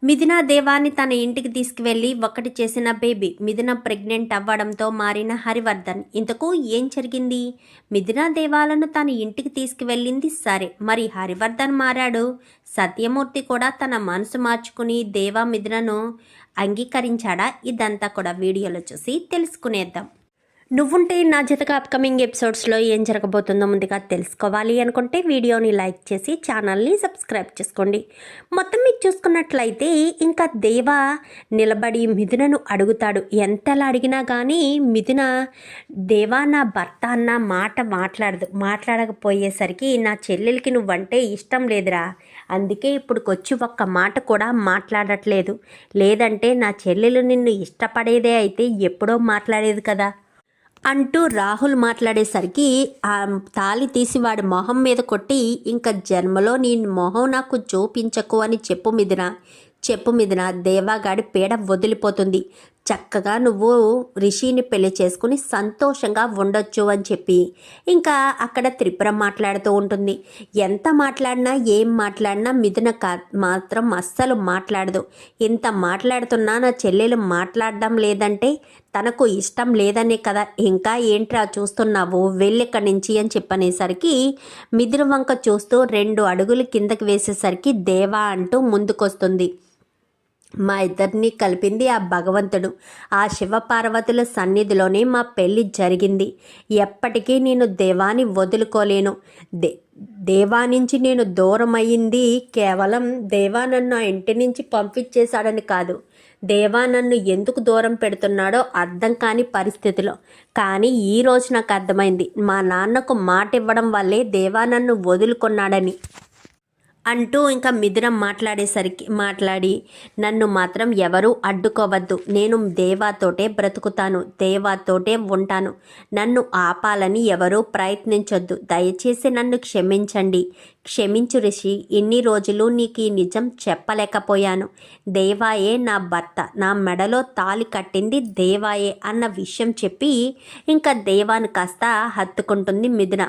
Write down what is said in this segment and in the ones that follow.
మిథున దేవాని తన ఇంటికి తీసుకువెళ్ళి ఒకటి చేసిన బేబీ మిథున ప్రెగ్నెంట్ అవ్వడంతో మారిన హరివర్ధన్. ఇంతకు ఏం జరిగింది? మిథున దేవాలను తన ఇంటికి తీసుకువెళ్ళింది సరే, మరి హరివర్ధన్ మారాడు. సత్యమూర్తి కూడా తన మనసు మార్చుకుని దేవా మిథునను అంగీకరించాడా? ఇదంతా కూడా వీడియోలో చూసి తెలుసుకునేద్దాం. నువ్వుంటే నా జతగా అప్కమింగ్ ఎపిసోడ్స్లో ఏం జరగబోతుందో ముందుగా తెలుసుకోవాలి అనుకుంటే వీడియోని లైక్ చేసి ఛానల్ని సబ్స్క్రైబ్ చేసుకోండి. మొత్తం మీరు చూసుకున్నట్లయితే ఇంకా దేవా నిలబడి మిథునను అడుగుతాడు. ఎంతలా అడిగినా కానీ మిథున దేవా నా భర్త అన్న మాట మాట్లాడకపోయేసరికి నా చెల్లెలకి నువ్వంటే ఇష్టం లేదురా, అందుకే ఇప్పుడుకొచ్చి ఒక్క మాట కూడా మాట్లాడట్లేదు. లేదంటే నా చెల్లెలు నిన్ను ఇష్టపడేదే అయితే ఎప్పుడో మాట్లాడేది కదా అంటూ రాహుల్ మాట్లాడేసరికి ఆ తాళి తీసి వాడి మొహం మీద కొట్టి, ఇంకా జన్మలో నీ మొహం నాకు చూపించకు అని చెప్పు మిథున దేవాగాడి పీడ వదిలిపోతుంది. చక్కగా నువ్వు రిషిని పెళ్లి చేసుకుని సంతోషంగా ఉండొచ్చు అని చెప్పి ఇంకా అక్కడ త్రిపుర మాట్లాడుతూ ఉంటుంది. ఎంత మాట్లాడినా ఏం మాట్లాడినా మిథున మాత్రం అస్సలు మాట్లాడదు. ఇంత మాట్లాడుతున్నా నా చెల్లెలు మాట్లాడడం లేదంటే తనకు ఇష్టం లేదనే కదా, ఇంకా ఏంట్రా చూస్తున్నావు, వెళ్ళిక్కడి నుంచి అని చెప్పనేసరికి మిథున వంక చూస్తూ 2 అడుగులు కిందకి వేసేసరికి దేవా అంటూ ముందుకొస్తుంది. మా ఇద్దరిని కలిపింది ఆ భగవంతుడు. ఆ శివపార్వతుల సన్నిధిలోనే మా పెళ్ళి జరిగింది. ఎప్పటికీ నేను దేవాని వదులుకోలేను. దేవా నుంచి నేను దూరం అయ్యింది కేవలం దేవా నన్ను ఆ ఇంటి నుంచి పంపించేశాడని కాదు, దేవా నన్ను ఎందుకు దూరం పెడుతున్నాడో అర్థం కాని పరిస్థితిలో. కానీ ఈరోజు నాకు అర్థమైంది, మా నాన్నకు మాట ఇవ్వడం వల్లే దేవా నన్ను వదులుకున్నాడని అంటూ ఇంకా మిథున మాట్లాడి నన్ను మాత్రం ఎవరూ అడ్డుకోవద్దు, నేను దేవాతోటే బ్రతుకుతాను, దేవాతోటే ఉంటాను, నన్ను ఆపాలని ఎవరూ ప్రయత్నించొద్దు, దయచేసి నన్ను క్షమించు రిషి, ఇన్ని రోజులు నీకు ఈ నిజం చెప్పలేకపోయాను, దేవాయే నా భర్త, నా మెడలో తాళి కట్టింది దేవాయే అన్న విషయం చెప్పి ఇంకా దేవాను కాస్త హత్తుకుంటుంది మిథున.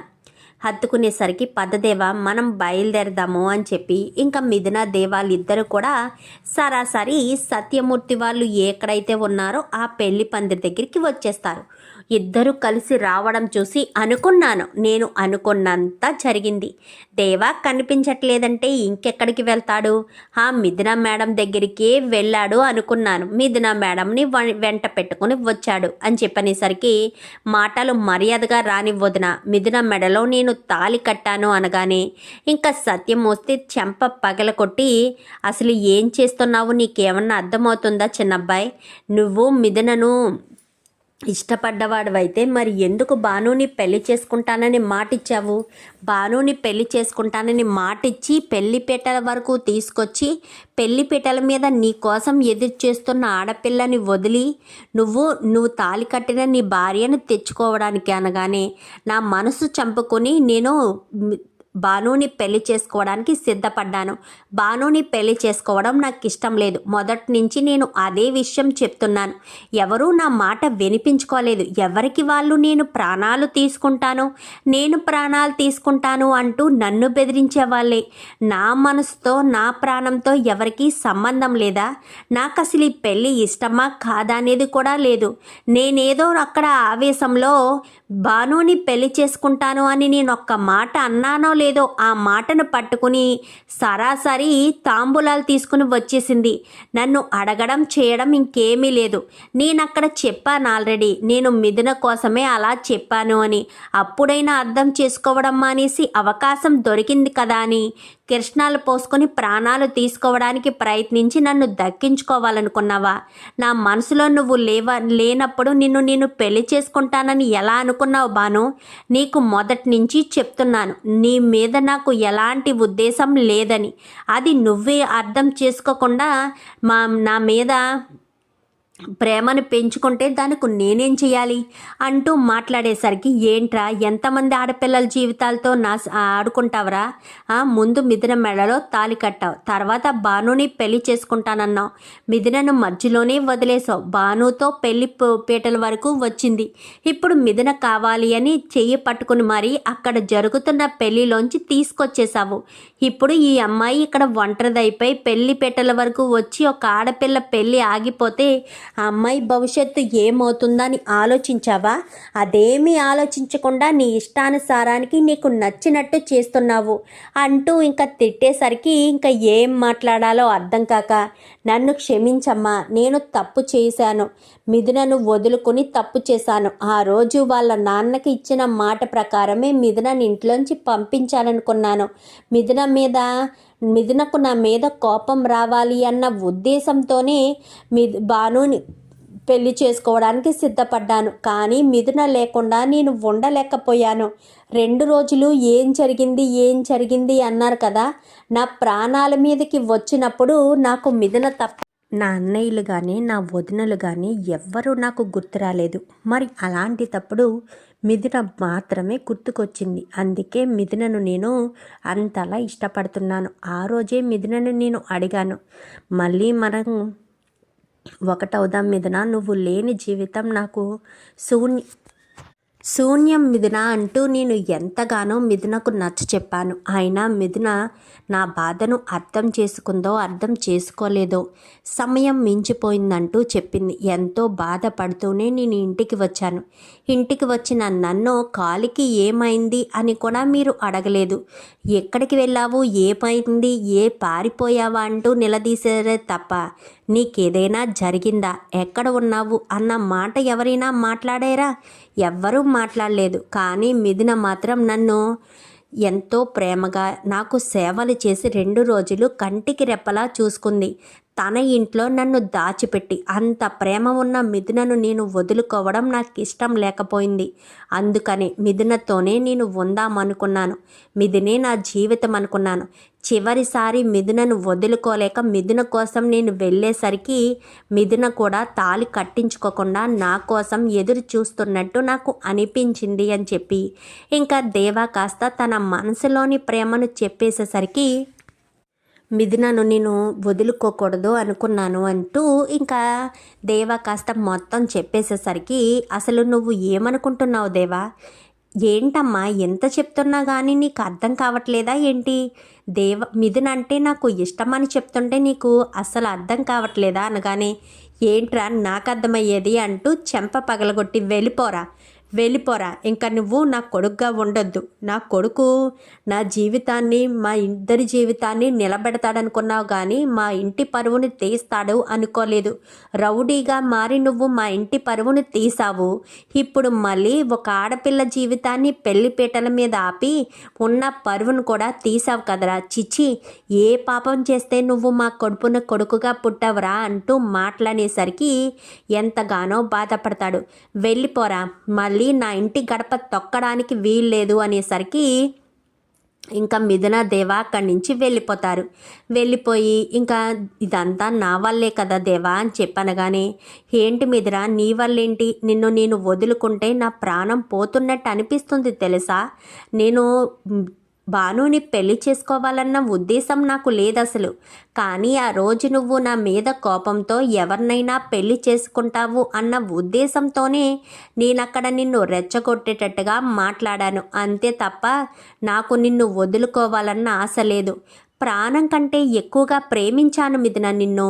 హత్తుకునేసరికి పదదేవ మనం బయలుదేరదాము అని చెప్పి ఇంకా మిథున దేవాలిద్దరూ కూడా సరాసరి సత్యమూర్తి వాళ్ళు ఎక్కడైతే ఉన్నారో ఆ పెళ్లి పందిరి దగ్గరికి వచ్చేస్తారు. ఇద్దరు కలిసి రావడం చూసి నేను అనుకున్నంత జరిగింది. దేవా కనిపించట్లేదంటే ఇంకెక్కడికి వెళ్తాడు? ఆ మిథున మేడం దగ్గరికే వెళ్ళాడు అనుకున్నాను, మిథున మేడంని వెంట పెట్టుకుని వచ్చాడు అని చెప్పనేసరికి మాటలు మర్యాదగా రానివ్వదున, మిథున మెడలో నేను తాళి కట్టాను అనగానే ఇంకా సత్యం వస్తే చెంప పగలకొట్టి, అసలు ఏం చేస్తున్నావు, నీకేమన్నా అర్థమవుతుందా చిన్నబ్బాయి, నువ్వు మిథునను ఇష్టపడ్డవాడివైతే మరి ఎందుకు భానుని పెళ్లి చేసుకుంటానని మాటిచ్చావు? భానుని పెళ్లి చేసుకుంటానని మాటిచ్చి పెళ్లిపీటల వరకు తీసుకొచ్చి పెళ్లిపీటల మీద నీ కోసం ఎదురు చేస్తున్న ఆడపిల్లని వదిలి నువ్వు తాళి కట్టిన నీ భార్యను తెచ్చుకోవడానికి అనగానే నా మనసు చంపుకొని నేను భానుని పెళ్లి చేసుకోవడానికి సిద్ధపడ్డాను. భానుని పెళ్లి చేసుకోవడం నాకు ఇష్టం లేదు. మొదటి నుంచి నేను అదే విషయం చెప్తున్నాను. ఎవరూ నా మాట వినిపించుకోలేదు. ఎవరికి వాళ్ళు నేను ప్రాణాలు తీసుకుంటాను అంటూ నన్ను బెదిరించే వాళ్ళే. నా మనసుతో నా ప్రాణంతో ఎవరికీ సంబంధం లేదా? నాకు అసలు ఈ పెళ్ళి ఇష్టమా కాదా అనేది కూడా లేదు. నేనేదో అక్కడ ఆవేశంలో భానుని పెళ్లి చేసుకుంటాను అని నేను ఒక్క మాట అన్నానో లేదో ఆ మాటను పట్టుకుని సరాసరి తాంబూలాలు తీసుకుని వచ్చేసింది. నన్ను అడగడం చేయడం ఇంకేమీ లేదు. నేను అక్కడ చెప్పాను ఆల్రెడీ, నేను మిథున కోసమే అలా చెప్పాను అని. అప్పుడైనా అర్థం చేసుకోవడం మానేసి అవకాశం దొరికింది కదా అని కృష్ణాలు పోసుకొని ప్రాణాలు తీసుకోవడానికి ప్రయత్నించి నన్ను దక్కించుకోవాలనుకున్నావా? నా మనసులో నువ్వు లేనప్పుడు నేను పెళ్లి చేసుకుంటానని ఎలా అనుకున్నావు భాను? నీకు మొదటి నుంచి చెప్తున్నాను, నీ మీద నాకు ఎలాంటి ఉద్దేశం లేదని. అది నువ్వే అర్థం చేసుకోకుండా నా మీద ప్రేమను పెంచుకుంటే దానికి నేనేం చేయాలి అంటూ మాట్లాడేసరికి, ఏంట్రా ఎంతమంది ఆడపిల్లల జీవితాలతో ఆడుకుంటావరా? ముందు మిథున మెడలో తాళి కట్టావు, తర్వాత భానుని పెళ్లి చేసుకుంటానన్నావు, మిథునను మధ్యలోనే వదిలేసావు, భానుతో పెళ్లి పీటల వరకు వచ్చింది, ఇప్పుడు మిథున కావాలి అని చెయ్యి పట్టుకుని మరీ అక్కడ జరుగుతున్న పెళ్లిలోంచి తీసుకొచ్చేసావు. ఇప్పుడు ఈ అమ్మాయి ఇక్కడ ఒంటరిదైపోయి పెళ్లి పీటల వరకు వచ్చి ఒక ఆడపిల్ల పెళ్లి ఆగిపోతే ఆ అమ్మాయి భవిష్యత్తు ఏమవుతుందని ఆలోచించావా? అదేమీ ఆలోచించకుండా నీ ఇష్టానుసారానికి నీకు నచ్చినట్టు చేస్తున్నావు అంటూ ఇంకా తిట్టేసరికి ఇంకా ఏం మాట్లాడాలో అర్థం కాక, నన్ను క్షమించమ్మా, నేను తప్పు చేశాను, మిథునను వదులుకొని తప్పు చేశాను, ఆ రోజు వాళ్ళ నాన్నకి ఇచ్చిన మాట ప్రకారమే మిథునని ఇంట్లోంచి పంపించాలనుకున్నాను, మిథునకు నా మీద కోపం రావాలి అన్న ఉద్దేశంతోనే భానుని పెళ్లి చేసుకోవడానికి సిద్ధపడ్డాను, కానీ మిథున లేకుండా నేను ఉండలేకపోయాను. 2 రోజులు ఏం జరిగింది అన్నారు కదా, నా ప్రాణాల మీదకి వచ్చినప్పుడు నాకు మిథున తప్ప నా అన్నయ్యలు కానీ నా వదినలు కానీ ఎవ్వరూ నాకు గుర్తు రాలేదు. మరి అలాంటిటప్పుడు మిథున మాత్రమే గుర్తుకొచ్చింది. అందుకే మిథునను నేను అంతలా ఇష్టపడుతున్నాను. ఆ రోజే మిథునను నేను అడిగాను, మళ్ళీ మనం ఒకటవుదాం మిథున, నువ్వు లేని జీవితం నాకు శూన్యం మిథున అంటూ నేను ఎంతగానో మిథునకు నచ్చ చెప్పాను. అయినా మిథున నా బాధను అర్థం చేసుకుందో అర్థం చేసుకోలేదో, సమయం మించిపోయిందంటూ చెప్పింది. ఎంతో బాధపడుతూనే నేను ఇంటికి వచ్చాను. ఇంటికి వచ్చిన నన్ను కాలికి ఏమైంది అని కూడా మీరు అడగలేదు. ఎక్కడికి వెళ్ళావు, ఏమైంది, పారిపోయావా అంటూ నిలదీసారే తప్ప నీకేదైనా జరిగిందా, ఎక్కడ ఉన్నావు అన్న మాట ఎవరైనా మాట్లాడారా? ఎవ్వరూ మాట్లాడలేదు. కానీ మిథున మాత్రం నన్ను ఎంతో ప్రేమగా నాకు సేవలు చేసి 2 రోజులు కంటికి రెప్పలా చూసుకుంది. తన ఇంట్లో నన్ను దాచిపెట్టి అంత ప్రేమ ఉన్న మిథునను నేను వదులుకోవడం నాకు ఇష్టం లేకపోయింది. అందుకని మిథునతోనే నేను ఉందామనుకున్నాను. మిథునే నా జీవితం అనుకున్నాను. చివరిసారి మిథునను వదులుకోలేక మిథున కోసం నేను వెళ్ళేసరికి మిథున కూడా తాళి కట్టించుకోకుండా నా కోసం ఎదురు చూస్తున్నట్టు నాకు అనిపించింది అని చెప్పి ఇంకా దేవా కాస్త తన మనసులోని ప్రేమను చెప్పేసేసరికి, మిథునను నేను వదులుకోకూడదు అనుకున్నాను అంటూ ఇంకా దేవా కాస్త మొత్తం చెప్పేసేసరికి, అసలు నువ్వు ఏమనుకుంటున్నావు దేవా? ఏంటమ్మా ఎంత చెప్తున్నా కానీ నీకు అర్థం కావట్లేదా ఏంటి? మిథున అంటే నాకు ఇష్టమని చెప్తుంటే నీకు అస్సలు అర్థం కావట్లేదా అనగానే, ఏంట్రా నాకు అర్థమయ్యేది అంటూ చెంప పగలగొట్టి వెళ్ళిపోరా, ఇంకా నువ్వు నా కొడుకుగా ఉండొద్దు. నా కొడుకు నా జీవితాన్ని, మా ఇద్దరి జీవితాన్ని నిలబెడతాడనుకున్నావు కానీ మా ఇంటి పరువుని తీస్తాడు అనుకోలేదు. రౌడీగా మారి నువ్వు మా ఇంటి పరువుని తీసావు. ఇప్పుడు మళ్ళీ ఒక ఆడపిల్ల జీవితాన్ని పెళ్లిపీటల మీద ఆపి ఉన్న పరువును కూడా తీసావు కదరా. చిచి, ఏ పాపం చేస్తే నువ్వు మా కొడుకుగా పుట్టావురా అంటూ మాట్లాడేసరికి ఎంతగానో బాధపడతాడు. వెళ్ళిపోరా, మళ్ళీ నా ఇంటి గడప తొక్కడానికి వీల్లేదు అనేసరికి ఇంకా మిథున దేవా అక్కడి నుంచి వెళ్ళిపోయి ఇంకా ఇదంతా నా వల్లే కదా దేవా అని చెప్పనగానే, ఏంటి మిథున నీ వల్లేంటి? నిన్ను నేను వదులుకుంటే నా ప్రాణం పోతున్నట్టు అనిపిస్తుంది తెలుసా. నేను భానుని పెళ్లి చేసుకోవాలన్న ఉద్దేశం నాకు లేదసలు. కానీ ఆ రోజు నువ్వు నా మీద కోపంతో ఎవరినైనా పెళ్లి చేసుకుంటావు అన్న ఉద్దేశంతోనే నేనక్కడ నిన్ను రెచ్చగొట్టేటట్టుగా మాట్లాడాను. అంతే తప్ప నాకు నిన్ను వదులుకోవాలన్న ఆశ లేదు. ప్రాణం కంటే ఎక్కువగా ప్రేమించాను మిథున నిన్ను.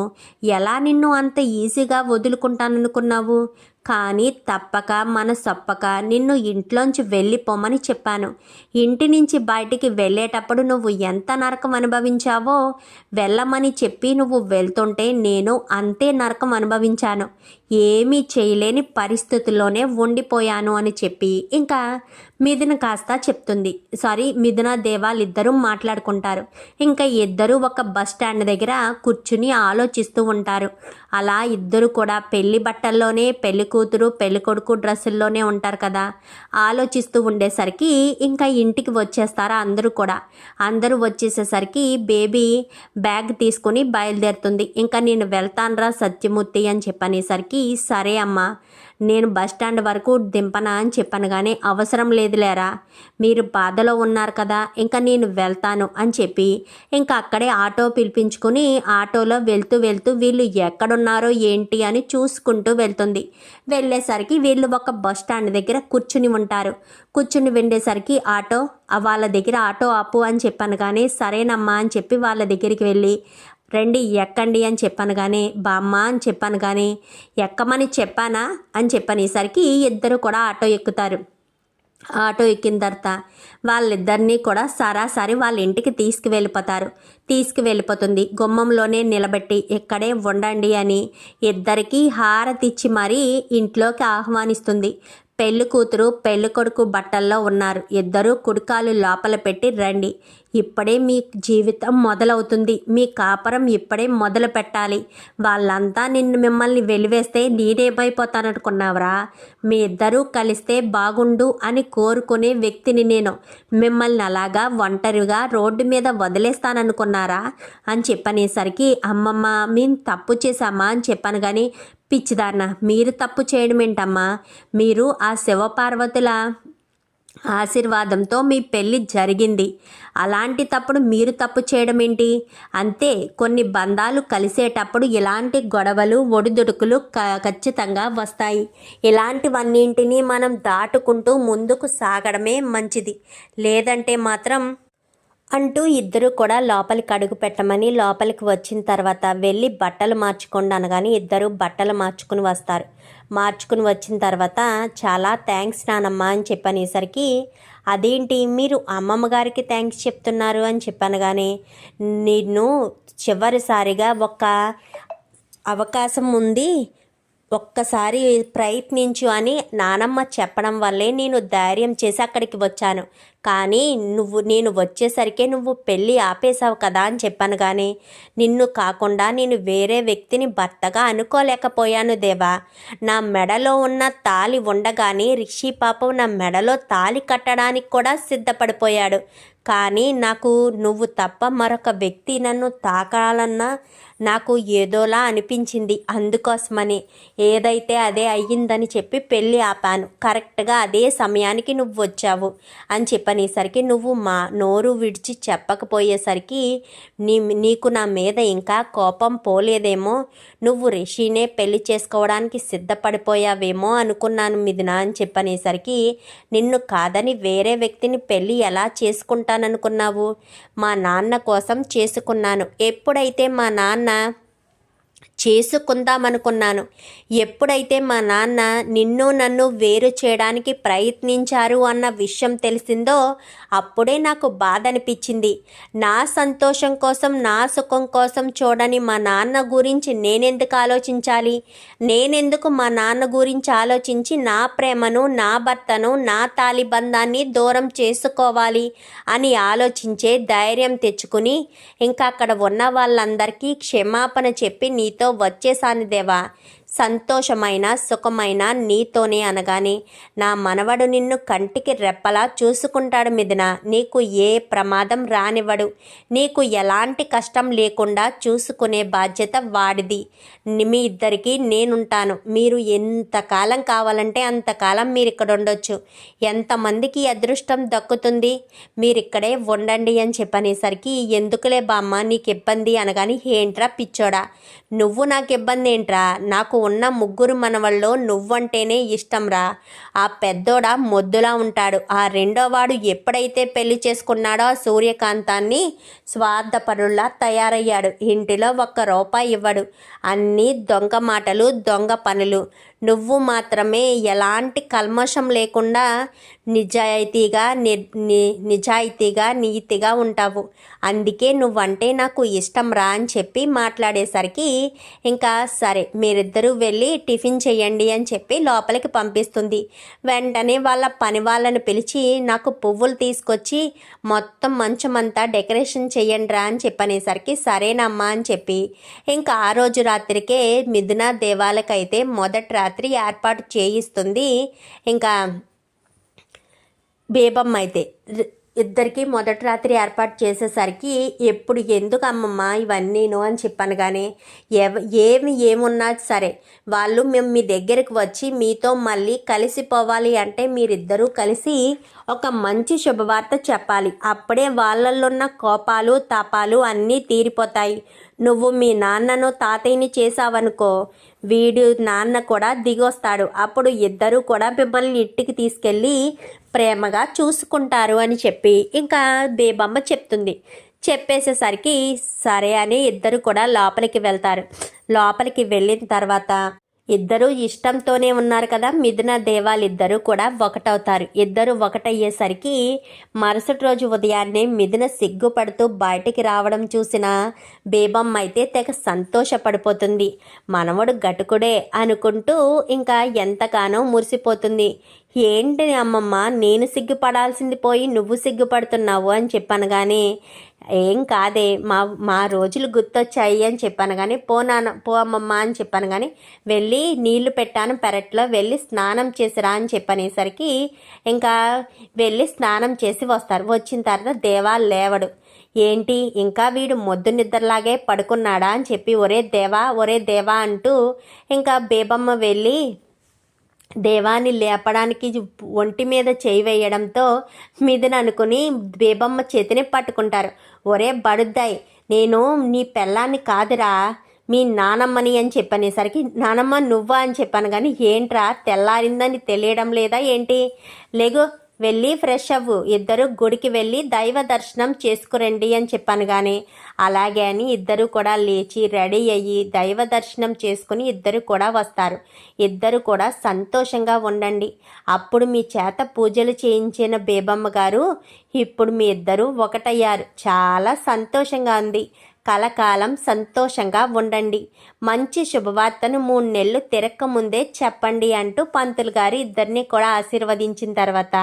ఎలా నిన్ను అంత ఈజీగా వదులుకుంటాననుకున్నావు? కానీ తప్పక మనసొప్పక నిన్ను ఇంట్లోంచి వెళ్ళిపోమని చెప్పాను. ఇంటి నుంచి బయటికి వెళ్ళేటప్పుడు నువ్వు ఎంత నరకం అనుభవించావో వెళ్ళమని చెప్పి నువ్వు వెళ్తుంటే నేను అంతే నరకం అనుభవించాను. ఏమీ చేయలేని పరిస్థితుల్లోనే ఉండిపోయాను అని చెప్పి ఇంకా మిథున కాస్త చెప్తుంది. మిథున దేవాలిద్దరూ మాట్లాడుకుంటారు. ఇంకా ఇద్దరూ ఒక బస్ స్టాండ్ దగ్గర కూర్చుని ఆలోచిస్తూ ఉంటారు. అలా ఇద్దరు కూడా పెళ్లి బట్టల్లోనే పెళ్లి కూతురు పెళ్లి కొడుకు డ్రెస్సుల్లోనే ఉంటారు కదా. ఆలోచిస్తూ ఉండేసరికి ఇంకా ఇంటికి వచ్చేస్తారా అందరూ కూడా. అందరూ వచ్చేసేసరికి బేబీ బ్యాగ్ తీసుకుని బయలుదేరుతుంది. ఇంకా నేను వెళ్తానురా సత్యమూర్తి అని చెప్పనేసరికి సరే అమ్మా నేను బస్ స్టాండ్ వరకు దింపనా అని చెప్పాను. కానీ అవసరం లేదులేరా, మీరు బాధలో ఉన్నారు కదా, ఇంకా నేను వెళ్తాను అని చెప్పి ఇంకా అక్కడే ఆటో పిలిపించుకుని ఆటోలో వెళ్తూ వెళ్తూ వీళ్ళు ఎక్కడున్నారో ఏంటి అని చూసుకుంటూ వెళ్తుంది. వెళ్ళేసరికి వీళ్ళు ఒక బస్ స్టాండ్ దగ్గర కూర్చుని ఉంటారు. కూర్చుని వెళ్ళేసరికి వాళ్ళ దగ్గర ఆటో ఆపు అని చెప్పాను. కానీ సరేనమ్మా అని చెప్పి వాళ్ళ దగ్గరికి వెళ్ళి రండి ఎక్కండి అని చెప్పాను. కానీ బామ్మ అని చెప్పాను. కానీ ఎక్కమని చెప్పానా అని చెప్పనేసరికి ఇద్దరు కూడా ఆటో ఎక్కుతారు. ఆటో ఎక్కిన తర్వాత వాళ్ళిద్దరినీ కూడా సరాసరి వాళ్ళ ఇంటికి తీసుకువెళ్ళిపోతుంది. గుమ్మంలోనే నిలబెట్టి ఇక్కడే ఉండండి అని ఇద్దరికీ హారతిచ్చి మరీ ఇంట్లోకి ఆహ్వానిస్తుంది. పెళ్లి కూతురు పెళ్లి కొడుకు బట్టల్లో ఉన్నారు. ఇద్దరూ కుడికాలు లోపల పెట్టి రండి, ఇప్పుడే మీ జీవితం మొదలవుతుంది, మీ కాపురం ఇప్పుడే మొదలు పెట్టాలి. వాళ్ళంతా మిమ్మల్ని వెలివేస్తే నేనేమైపోతాననుకున్నావరా? మీ ఇద్దరూ కలిస్తే బాగుండు అని కోరుకునే వ్యక్తిని నేను. మిమ్మల్ని అలాగా ఒంటరిగా రోడ్డు మీద వదిలేస్తాననుకున్నారా అని చెప్పనేసరికి అమ్మమ్మ మేము తప్పు చేశామా అని చెప్పాను. కానీ పిచ్చిదాన్న, మీరు తప్పు చేయడం ఏంటమ్మా? మీరు ఆ శివపార్వతుల ఆశీర్వాదంతో మీ పెళ్ళి జరిగింది. అలాంటి తప్పుడు మీరు తప్పు చేయడం ఏంటి? అంతే, కొన్ని బంధాలు కలిసేటప్పుడు ఇలాంటి గొడవలు ఒడిదుడుకులు ఖచ్చితంగా వస్తాయి. ఇలాంటివన్నింటినీ మనం దాటుకుంటూ ముందుకు సాగడమే మంచిది. లేదంటే మాత్రం అంటూ ఇద్దరు కూడా లోపలికి అడుగు పెట్టమని లోపలికి వచ్చిన తర్వాత వెళ్ళి బట్టలు మార్చుకోండి అనగానే ఇద్దరు బట్టలు మార్చుకుని వస్తారు. మార్చుకుని వచ్చిన తర్వాత చాలా థ్యాంక్స్ నానమ్మ అని చెప్పనేసరికి అదేంటి మీరు అమ్మమ్మ గారికి థ్యాంక్స్ చెప్తున్నారు అని చెప్పాను. కానీ నిన్ను చివరిసారిగా ఒక అవకాశం ఉంది, ఒక్కసారి ప్రయత్నించు అని నానమ్మ చెప్పడం వల్లే నేను ధైర్యం చేసి అక్కడికి వచ్చాను. కానీ నేను వచ్చేసరికే నువ్వు పెళ్ళి ఆపేశావు కదా అని చెప్పాను. కానీ నిన్ను కాకుండా నేను వేరే వ్యక్తిని భర్తగా అనుకోలేకపోయాను దేవా. నా మెడలో ఉన్న తాళి ఉండగానే రిషి పాపం నా మెడలో తాళి కట్టడానికి కూడా సిద్ధపడిపోయాడు. కానీ నాకు నువ్వు తప్ప మరొక వ్యక్తి నన్ను తాకాలన్నా నాకు ఏదోలా అనిపించింది. అందుకోసమని ఏదైతే అదే అయ్యిందని చెప్పి పెళ్ళి ఆపాను. కరెక్ట్గా అదే సమయానికి నువ్వు వచ్చావు అని చెప్పనేసరికి నువ్వు మా నోరు విడిచి చెప్పకపోయేసరికి నీకు నా మీద ఇంకా కోపం పోలేదేమో, నువ్వు రిషినే పెళ్లి చేసుకోవడానికి సిద్ధపడిపోయావేమో అనుకున్నాను మిథున అని చెప్పనేసరికి నిన్ను కాదని వేరే వ్యక్తిని పెళ్ళి ఎలా చేసుకుంటాననుకున్నావు? మా నాన్న కోసం చేసుకున్నాను. ఎప్పుడైతే మా నాన్న చేసుకుందామనుకున్నాను, ఎప్పుడైతే మా నాన్న నిన్ను నన్ను వేరు చేయడానికి ప్రయత్నించారు అన్న విషయం తెలిసిందో అప్పుడే నాకు బాధ అనిపించింది. నా సంతోషం కోసం నా సుఖం కోసం చూడని మా నాన్న గురించి నేనెందుకు ఆలోచించాలి? నేనెందుకు మా నాన్న గురించి ఆలోచించి నా ప్రేమను, నా భర్తను, నా తాలిబంధాన్ని దూరం చేసుకోవాలి అని ఆలోచించే ధైర్యం తెచ్చుకుని ఇంకా అక్కడ ఉన్న వాళ్ళందరికీ క్షమాపణ చెప్పి నీతో వచ్చేసాను దేవా. సంతోషమైన సుఖమైన నీతోనే అనగానే నా మనవడు నిన్ను కంటికి రెప్పలా చూసుకుంటాడు మిథున. నీకు ఏ ప్రమాదం రానివ్వడు. నీకు ఎలాంటి కష్టం లేకుండా చూసుకునే బాధ్యత వాడిది. మీ ఇద్దరికీ నేనుంటాను. మీరు ఎంతకాలం కావాలంటే అంతకాలం మీరు ఇక్కడ ఉండొచ్చు. ఎంతమందికి అదృష్టం దక్కుతుంది, మీరిక్కడే ఉండండి అని చెప్పనేసరికి ఎందుకులే బామ్మ నీకు ఇబ్బంది అనగాని ఏంట్రా పిచ్చోడా, నువ్వు నాకు ఇబ్బంది ఏంట్రా? నాకు ఉన్న ముగ్గురు మనవల్లో నువ్వంటేనే ఇష్టంరా. ఆ పెద్దోడా మొద్దులా ఉంటాడు. ఆ రెండోవాడు ఎప్పుడైతే పెళ్లి చేసుకున్నాడో ఆ సూర్యకాంతాన్ని స్వార్థపరుల్లా తయారయ్యాడు. ఇంటిలో ఒక్క రూపాయి ఇవ్వడు. అన్నీ దొంగ మాటలు, దొంగ పనులు. నువ్వు మాత్రమే ఎలాంటి కల్మషం లేకుండా నిజాయితీగా నీతిగా ఉంటావు. అందుకే నువ్వంటే నాకు ఇష్టం రా అని చెప్పి మాట్లాడేసరికి ఇంకా సరే మీరిద్దరూ ఇద్దరు వెళ్ళి టిఫిన్ చెయ్యండి అని చెప్పి లోపలికి పంపిస్తుంది. వెంటనే వాళ్ళ పని వాళ్ళని పిలిచి నాకు పువ్వులు తీసుకొచ్చి మొత్తం మంచమంతా డెకరేషన్ చెయ్యండిరా అని చెప్పనేసరికి సరేనమ్మా అని చెప్పి ఇంకా ఆ రోజు రాత్రికే మిథున దేవాలకైతే మొదటి రాత్రి ఏర్పాటు చేయిస్తుంది. ఇంకా బేబమ్మ అయితే ఇద్దరికి మొదటి రాత్రి ఏర్పాటు చేసేసరికి ఎప్పుడు ఎందుకు అమ్మమ్మ ఇవన్నీను అని చెప్పాను. కానీ ఏమున్నా సరే వాళ్ళు మేము మీ దగ్గరికి వచ్చి మీతో మళ్ళీ కలిసిపోవాలి అంటే మీరిద్దరూ కలిసి ఒక మంచి శుభవార్త చెప్పాలి. అప్పుడే వాళ్ళల్లో ఉన్న కోపాలు తాపాలు అన్నీ తీరిపోతాయి. నువ్వు మీ నాన్నను తాతయ్యని చేసావనుకో వీడు నాన్న కూడా దిగొస్తాడు. అప్పుడు ఇద్దరూ కూడా మిమ్మల్ని ఇంటికి తీసుకెళ్ళి ప్రేమగా చూసుకుంటారు అని చెప్పి ఇంకా బేబమ్మ చెప్తుంది. చెప్పేసేసరికి సరే అని ఇద్దరు కూడా లోపలికి వెళ్తారు. లోపలికి వెళ్ళిన తర్వాత ఇద్దరూ ఇష్టంతోనే ఉన్నారు కదా, మిథున దేవాలిద్దరూ కూడా ఒకటవుతారు. ఇద్దరు ఒకటయ్యేసరికి మరుసటి రోజు ఉదయాన్నే మిథున సిగ్గుపడుతూ బయటికి రావడం చూసిన బేబమ్మ అయితే తెగ సంతోషపడిపోతుంది. మనవడు గటుకుడే అనుకుంటూ ఇంకా ఎంతగానో మురిసిపోతుంది. ఏంటి అమ్మమ్మ నేను సిగ్గుపడాల్సింది పోయి నువ్వు సిగ్గుపడుతున్నావు అని చెప్పాను. కానీ ఏం కాదే మా రోజులు గుర్తొచ్చాయి అని చెప్పాను. కానీ పో అమ్మమ్మ అని చెప్పాను. కానీ వెళ్ళి నీళ్లు పెట్టాను పెరట్లో, వెళ్ళి స్నానం చేసిరా అని చెప్పనేసరికి ఇంకా వెళ్ళి స్నానం చేసి వస్తారు. వచ్చిన తర్వాత దేవా లేవడు. ఏంటి ఇంకా వీడు మొద్దు నిద్రలాగే పడుకున్నాడా అని చెప్పి ఒరే దేవా అంటూ ఇంకా బేబమ్మ వెళ్ళి దేవాన్ని లేపడానికి ఒంటి మీద చేయి వేయడంతో మిథున అనుకుని బేబమ్మ చేతిని పట్టుకుంటారు. ఒరే బడుద్దాయి, నేను నీ పెళ్ళాన్ని కాదురా మీ నానమ్మని అని చెప్పనేసరికి నానమ్మ నువ్వా అని చెప్పాను. కానీ ఏంట్రా తెల్లారిందని తెలియడం లేదా ఏంటి, లేగు వెళ్ళి ఫ్రెష్ అవ్వు, ఇద్దరు గుడికి వెళ్ళి దైవ దర్శనం చేసుకురండి అని చెప్పాను. కానీ అలాగే అని ఇద్దరు కూడా లేచి రెడీ అయ్యి దైవ దర్శనం చేసుకుని ఇద్దరు కూడా వస్తారు. ఇద్దరు కూడా సంతోషంగా ఉండండి. అప్పుడు మీ చేత పూజలు చేయించిన బేబమ్మ గారు ఇప్పుడు మీ ఇద్దరు ఒకటయ్యారు. చాలా సంతోషంగా ఉంది. కలకాలం సంతోషంగా ఉండండి. మంచి శుభవార్తను 3 నెలలు తిరక్క ముందే చెప్పండి అంటూ పంతులు గారు ఇద్దరిని కూడా ఆశీర్వదించిన తర్వాత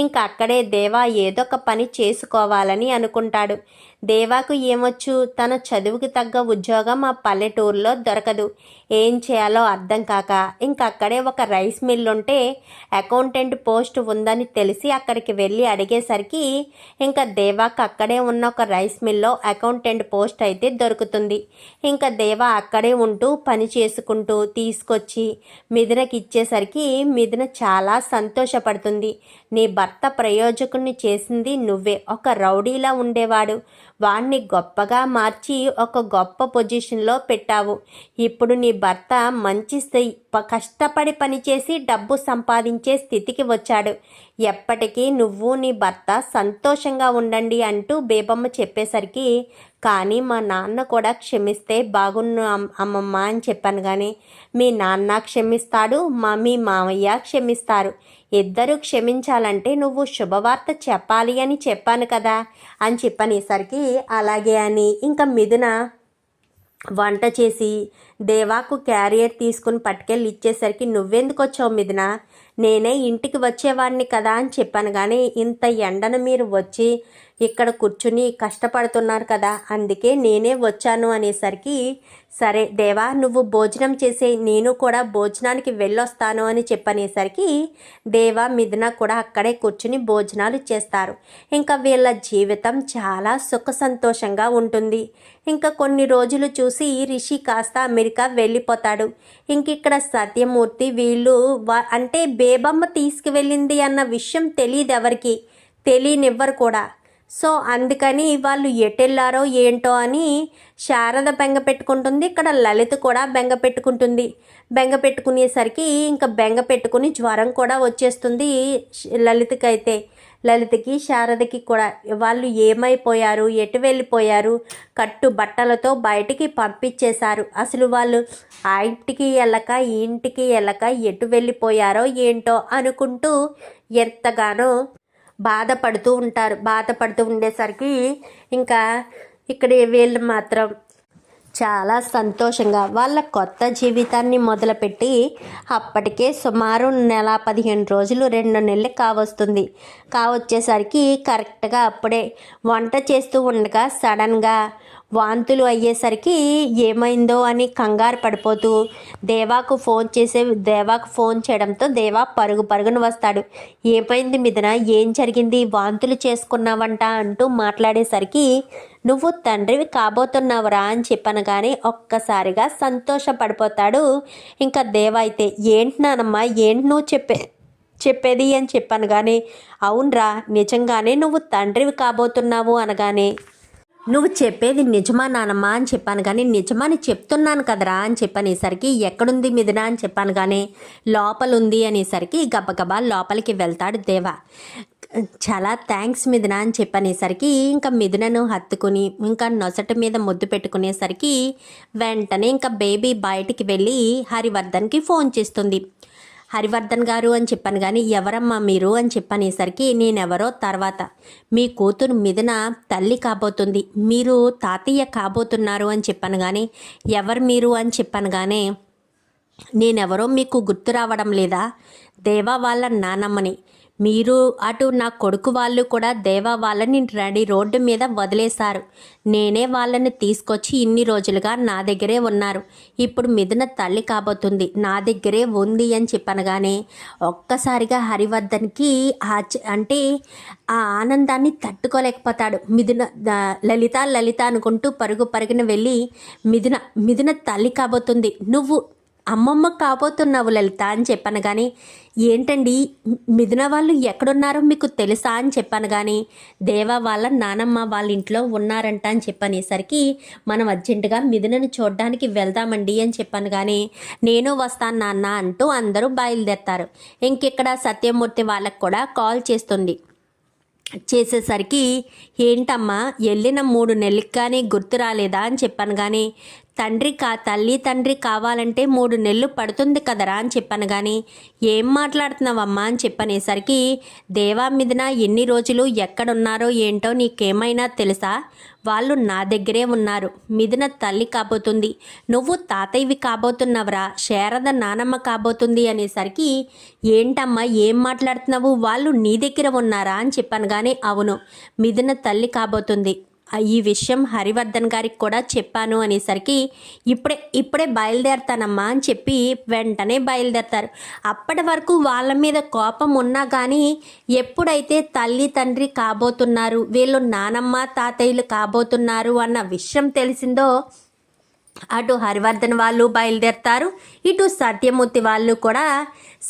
ఇంకా అక్కడే దేవా ఏదొక పని చేసుకోవాలని అనుకుంటాడు. దేవాకు ఏమొచ్చు, తన చదువుకి తగ్గ ఉద్యోగం ఆ పల్లెటూరులో దొరకదు. ఏం చేయాలో అర్థం కాక ఇంకా అక్కడే ఒక రైస్ మిల్ ఉంటే అకౌంటెంట్ పోస్ట్ ఉందని తెలిసి అక్కడికి వెళ్ళి అడిగేసరికి ఇంకా దేవాకు అక్కడే ఉన్న ఒక రైస్ మిల్లో అకౌంటెంట్ పోస్ట్ అయితే దొరుకుతుంది. ఇంకా దేవా అక్కడే ఉంటూ పని చేసుకుంటూ తీసుకొచ్చి మిథునకి ఇచ్చేసరికి మిథున చాలా సంతోషపడుతుంది. నీ భర్త ప్రయోజకుడిని చేసింది నువ్వే. ఒక రౌడీలా ఉండేవాడు, వాణ్ణి గొప్పగా మార్చి ఒక గొప్ప పొజిషన్లో పెట్టావు. ఇప్పుడు నీ భర్త మంచి కష్టపడి పనిచేసి డబ్బు సంపాదించే స్థితికి వచ్చాడు. ఎప్పటికీ నువ్వు నీ భర్త సంతోషంగా ఉండండి అంటూ బేబమ్మ చెప్పేసరికి కానీ మా నాన్న కూడా క్షమిస్తే బాగున్ను అమ్మమ్మ అని చెప్పాను. కానీ మీ నాన్న క్షమిస్తాడు, మీ మామయ్య క్షమిస్తారు. ఇద్దరు క్షమించాలంటే నువ్వు శుభవార్త చెప్పాలి అని చెప్పాను కదా అని చెప్పనేసరికి అలాగే అని ఇంకా మిథున వంట చేసి దేవాకు క్యారియర్ తీసుకుని పట్టుకెళ్ళి ఇచ్చేసరికి నువ్వెందుకు వచ్చావు మిథున, నేనే ఇంటికి వచ్చేవాడిని కదా అని చెప్పాను. కానీ ఇంత ఎండను మీరు వచ్చి ఇక్కడ కూర్చుని కష్టపడుతున్నారు కదా అందుకే నేనే వచ్చాను అనేసరికి సరే దేవా నువ్వు భోజనం చేసే, నేను కూడా భోజనానికి వెళ్ళొస్తాను అని చెప్పనేసరికి దేవా మిథున కూడా అక్కడే కూర్చుని భోజనాలు చేస్తారు. ఇంకా వీళ్ళ జీవితం చాలా సుఖ సంతోషంగా ఉంటుంది. ఇంకా కొన్ని రోజులు చూసి రిషి కాస్త అమెరికా వెళ్ళిపోతాడు. ఇంక ఇక్కడ సత్యమూర్తి వీళ్ళు అంటే బేబమ్మ తీసుకువెళ్ళింది అన్న విషయం తెలియదు ఎవరికి, తెలియనివ్వరు కూడా. సో అందుకని వాళ్ళు ఎటెళ్ళారో ఏంటో అని శారద బెంగ పెట్టుకుంటుంది. ఇక్కడ లలిత కూడా బెంగ పెట్టుకుంటుంది. బెంగ పెట్టుకునేసరికి ఇంకా బెంగ పెట్టుకుని జ్వరం కూడా వచ్చేస్తుంది లలితకైతే. లలితకి శారదకి కూడా వాళ్ళు ఏమైపోయారు, ఎటు వెళ్ళిపోయారు, కట్టు బట్టలతో బయటికి పంపించేశారు. అసలు వాళ్ళు ఆ ఇంటికి వెళ్ళక ఈ ఇంటికి వెళ్ళక ఎటు వెళ్ళిపోయారో ఏంటో అనుకుంటూ ఎంతగానో బాధపడుతూ ఉంటారు. బాధపడుతూ ఉండేసరికి ఇంకా ఇక్కడ వీళ్ళు మాత్రం చాలా సంతోషంగా వాళ్ళ కొత్త జీవితాన్ని మొదలుపెట్టి అప్పటికే సుమారు నెల 15 రోజులు 2 నెలలు కావచ్చేసరికి కరెక్ట్గా అప్పుడే వంట చేస్తూ ఉండగా సడన్గా వాంతులు అయ్యేసరికి ఏమైందో అని కంగారు పడిపోతూ దేవాకు ఫోన్ చేయడంతో దేవా పరుగున వస్తాడు. ఏమైంది మిథున, ఏం జరిగింది, వాంతులు చేసుకున్నావంట అంటూ మాట్లాడేసరికి నువ్వు తండ్రివి కాబోతున్నావురా అని చెప్పాను కానీ ఒక్కసారిగా సంతోషపడిపోతాడు. ఇంకా దేవ అయితే ఏంటి నానమ్మ, ఏంటి నువ్వు చెప్పేది అని చెప్పాను కానీ అవునరా నిజంగానే నువ్వు తండ్రివి కాబోతున్నావు అనగానే నువ్వు చెప్పేది నిజమా నానమ్మ అని చెప్పాను కానీ నిజమని చెప్తున్నాను కదరా అని చెప్పనేసరికి ఎక్కడుంది మిథున అని చెప్పాను కానీ లోపలుంది అనేసరికి గబగబా లోపలికి వెళ్తాడు దేవ. చాలా థ్యాంక్స్ మిథున అని చెప్పనేసరికి ఇంకా మిథునను హత్తుకుని ఇంకా నొసట మీద ముద్దు పెట్టుకునేసరికి వెంటనే ఇంకా బేబీ బయటికి వెళ్ళి హరివర్ధన్కి ఫోన్ చేస్తుంది. హరివర్ధన్ గారు అని చెప్పాను కానీ ఎవరమ్మా మీరు అని చెప్పనేసరికి నేనెవరో తర్వాత, మీ కూతురు మిథున తల్లి కాబోతుంది, మీరు తాతయ్య కాబోతున్నారు అని చెప్పాను కానీ ఎవరు మీరు అని చెప్పాను కానీ నేనెవరో మీకు గుర్తు రావడం లేదా, దేవా వాళ్ళ నానమ్మని. మీరు అటు నా కొడుకు వాళ్ళు కూడా దేవా వాళ్ళని రోడ్డు మీద వదిలేశారు. నేనే వాళ్ళని తీసుకొచ్చి ఇన్ని రోజులుగా నా దగ్గరే ఉన్నారు. ఇప్పుడు మిథున తల్లి కాబోతుంది, నా దగ్గరే ఉంది అని చెప్పనగానే ఒక్కసారిగా హరివర్ధన్కి అంటే ఆ ఆనందాన్ని తట్టుకోలేకపోతాడు. లలిత అనుకుంటూ పరుగున వెళ్ళి మిథున తల్లి కాబోతుంది, నువ్వు అమ్మమ్మ కాబోతున్నావు లలిత అని చెప్పాను కానీ ఏంటండి మిథున వాళ్ళు ఎక్కడున్నారో మీకు తెలుసా అని చెప్పాను కానీ దేవా వాళ్ళ నానమ్మ వాళ్ళ ఇంట్లో ఉన్నారంట అని చెప్పనేసరికి మనం అర్జెంటుగా మిథునను చూడడానికి వెళ్దామండి అని చెప్పాను కానీ నేను వస్తాను నాన్న అంటూ అందరూ బయలుదేరతారు. ఇంకెక్కడ సత్యమూర్తి వాళ్ళకు కూడా కాల్ చేసేసరికి ఏంటమ్మా వెళ్ళిన 3 నెలలకు కానీ గుర్తు రాలేదా అని చెప్పాను కానీ తల్లి తండ్రి కావాలంటే 3 నెలలు పడుతుంది కదరా అని చెప్పాను కానీ ఏం మాట్లాడుతున్నావమ్మా అని చెప్పనేసరికి దేవా మిథున ఎన్ని రోజులు ఎక్కడున్నారో ఏంటో నీకేమైనా తెలుసా, వాళ్ళు నా దగ్గరే ఉన్నారు, మిథున తల్లి కాబోతుంది, నువ్వు తాతయ్యవి కాబోతున్నవరా, శారద నానమ్మ కాబోతుంది అనేసరికి ఏంటమ్మా ఏం మాట్లాడుతున్నావు, వాళ్ళు నీ దగ్గర ఉన్నారా అని చెప్పాను కానీ అవును మిథున తల్లి కాబోతుంది, ఈ విషయం హరివర్ధన్ గారికి కూడా చెప్పాను అనేసరికి ఇప్పుడే బయలుదేరతానమ్మా అని చెప్పి వెంటనే బయలుదేరతారు. అప్పటి వరకు వాళ్ళ మీద కోపం ఉన్నా కానీ ఎప్పుడైతే తల్లి తండ్రి కాబోతున్నారు, వీళ్ళు నానమ్మ తాతయ్యలు కాబోతున్నారు అన్న విషయం తెలిసిందో అటు హరివర్ధన్ వాళ్ళు బయలుదేరతారు, ఇటు సత్యమూర్తి వాళ్ళు కూడా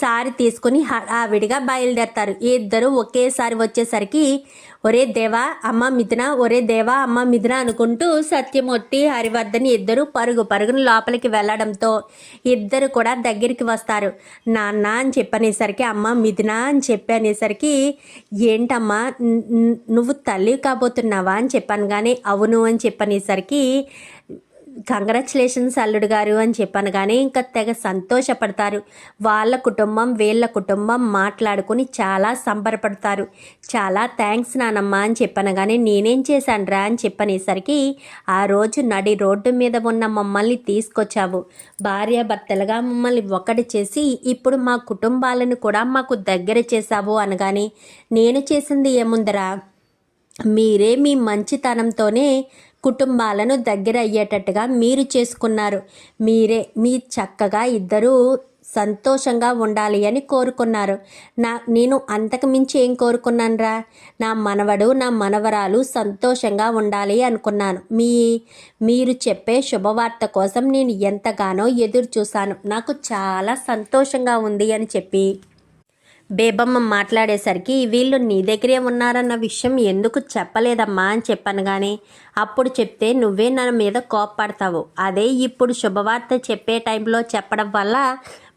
సారి తీసుకుని హడావిడిగా బయలుదేరతారు. ఇద్దరు ఒకేసారి వచ్చేసరికి ఒరే దేవా అమ్మ మిథున, ఒరే దేవా అమ్మ మిథున అనుకుంటూ సత్యమూర్తి హరివర్ధన్ ఇద్దరు పరుగున లోపలికి వెళ్ళడంతో ఇద్దరు కూడా దగ్గరికి వస్తారు. నాన్న అని చెప్పనేసరికి అమ్మ మిథున అని చెప్పనేసరికి ఏంటమ్మా నువ్వు తల్లి కాబోతున్నావా అని చెప్పాను కానీ అవును అని చెప్పనేసరికి కంగ్రాచులేషన్స్ అల్లుడు గారు అని చెప్పాను కానీ ఇంకా తెగ సంతోషపడతారు. వాళ్ళ కుటుంబం వీళ్ళ కుటుంబం మాట్లాడుకుని చాలా సంబరపడతారు. చాలా థ్యాంక్స్ నానమ్మ అని చెప్పాను కానీ నేనేం చేశానురా అని చెప్పనేసరికి ఆ రోజు నడి రోడ్డు మీద ఉన్న మమ్మల్ని తీసుకొచ్చావు, భార్యాభర్తలుగా మమ్మల్ని ఒకటి చేసి ఇప్పుడు మా కుటుంబాలను కూడా మాకు దగ్గర చేశావు అనగాని నేను చేసింది ఏముందరా, మీరే మీ మంచితనంతోనే కుటుంబాలను దగ్గర అయ్యేటట్టుగా మీరు చేసుకున్నారు, మీ చక్కగా ఇద్దరూ సంతోషంగా ఉండాలి అని కోరుకున్నారు. నేను అంతకు మించి ఏం కోరుకున్నానురా, నా మనవడు నా మనవరాలు సంతోషంగా ఉండాలి అనుకున్నాను. మీరు చెప్పే శుభవార్త కోసం నేను ఎంతగానో ఎదురు చూశాను, నాకు చాలా సంతోషంగా ఉంది అని చెప్పి బేబమ్మ మాట్లాడేసరికి వీళ్ళు నీ దగ్గరే ఉన్నారన్న విషయం ఎందుకు చెప్పలేదమ్మా అని చెప్పాను కానీ అప్పుడు చెప్తే నువ్వే నా మీద కోప్పడతావు, అదే ఇప్పుడు శుభవార్త చెప్పే టైంలో చెప్పడం వల్ల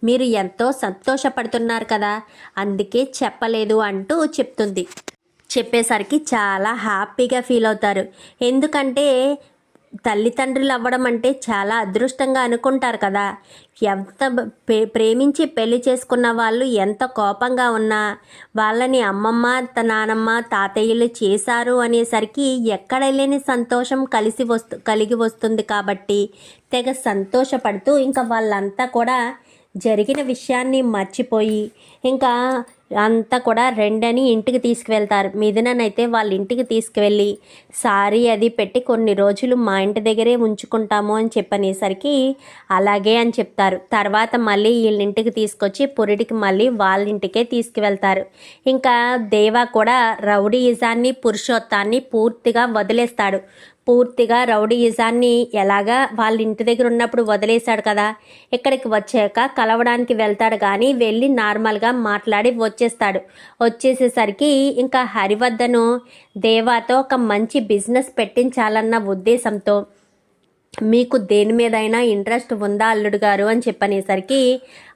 మీరు ఎంతో సంతోషపడుతున్నారు కదా, అందుకే చెప్పలేదు అంటూ చెప్పేసరికి చాలా హ్యాపీగా ఫీల్ అవుతారు. ఎందుకంటే తల్లిదండ్రులు అవ్వడం అంటే చాలా అదృష్టంగా అనుకుంటారు కదా. ఎంత ప్రేమించి పెళ్లి చేసుకున్న వాళ్ళు ఎంత కోపంగా ఉన్నా వాళ్ళని అమ్మమ్మ నానమ్మ తాతయ్యలు చేశారు అనేసరికి ఎక్కడ లేని సంతోషం కలిగి వస్తుంది కాబట్టి తెగ సంతోషపడుతూ ఇంకా వాళ్ళంతా కూడా జరిగిన విషయాన్ని మర్చిపోయి ఇంకా అంతా కూడా రెండని ఇంటికి తీసుకువెళ్తారు. మిథుననైతే వాళ్ళ ఇంటికి తీసుకువెళ్ళి సారీ అది పెట్టి కొన్ని రోజులు మా ఇంటి దగ్గరే ఉంచుకుంటాము అని చెప్పనేసరికి అలాగే అని చెప్తారు. తర్వాత మళ్ళీ వీళ్ళ ఇంటికి తీసుకొచ్చి పురిటికి మళ్ళీ వాళ్ళ ఇంటికే తీసుకువెళ్తారు. ఇంకా దేవా కూడా రౌడీయిజాన్ని పురుషోత్తాన్ని పూర్తిగా వదిలేస్తాడు. పూర్తిగా రౌడీయిజాన్ని ఎలాగా వాళ్ళ ఇంటి దగ్గర ఉన్నప్పుడు వదిలేశాడు కదా, ఇక్కడికి వచ్చాక కలవడానికి వెళ్తాడు కానీ వెళ్ళి నార్మల్గా మాట్లాడి వచ్చేసేసరికి ఇంకా హరివర్ధను దేవాతో ఒక మంచి బిజినెస్ పెట్టించాలన్న ఉద్దేశంతో మీకు దేని మీదైనా ఇంట్రెస్ట్ ఉందా అల్లుడు గారు అని చెప్పనేసరికి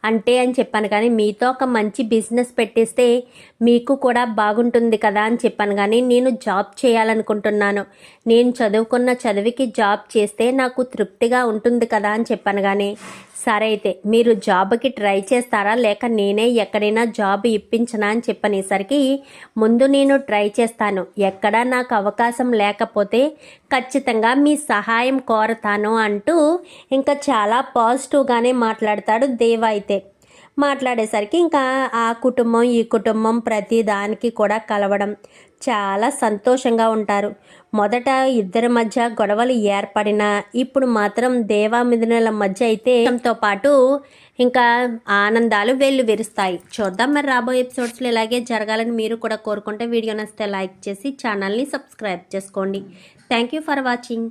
అంటే అని చెప్పాను కానీ మీతో ఒక మంచి బిజినెస్ పెట్టిస్తే మీకు కూడా బాగుంటుంది కదా అని చెప్పాను కానీ నేను జాబ్ చేయాలనుకుంటున్నాను, నేను చదువుకున్న చదివికి జాబ్ చేస్తే నాకు తృప్తిగా ఉంటుంది కదా అని చెప్పాను కానీ సరే అయితే మీరు జాబ్కి ట్రై చేస్తారా లేక నేనే ఎక్కడైనా జాబ్ ఇప్పించనా అని చెప్పనేసరికి ముందు నేను ట్రై చేస్తాను, ఎక్కడా నాకు అవకాశం లేకపోతే ఖచ్చితంగా మీ సహాయం కోరతాను అంటూ ఇంకా చాలా పాజిటివ్గానే మాట్లాడతాడు దేవ. అయితే మాట్లాడేసరికి ఇంకా ఆ కుటుంబం ఈ కుటుంబం ప్రతి దానికి కూడా కలవడం చాలా సంతోషంగా ఉంటారు. మొదట ఇద్దరి మధ్య గొడవలు ఏర్పడినా ఇప్పుడు మాత్రం దేవా మిథునల మధ్య అయితే తో పాటు ఇంకా ఆనందాలు వెల్లువిరుస్తాయి. చూద్దాం మరి రాబోయే ఎపిసోడ్స్లో ఇలాగే జరగాలని మీరు కూడా కోరుకుంటే వీడియో నచ్చితే లైక్ చేసి ఛానల్ని సబ్స్క్రైబ్ చేసుకోండి. Thank you for watching.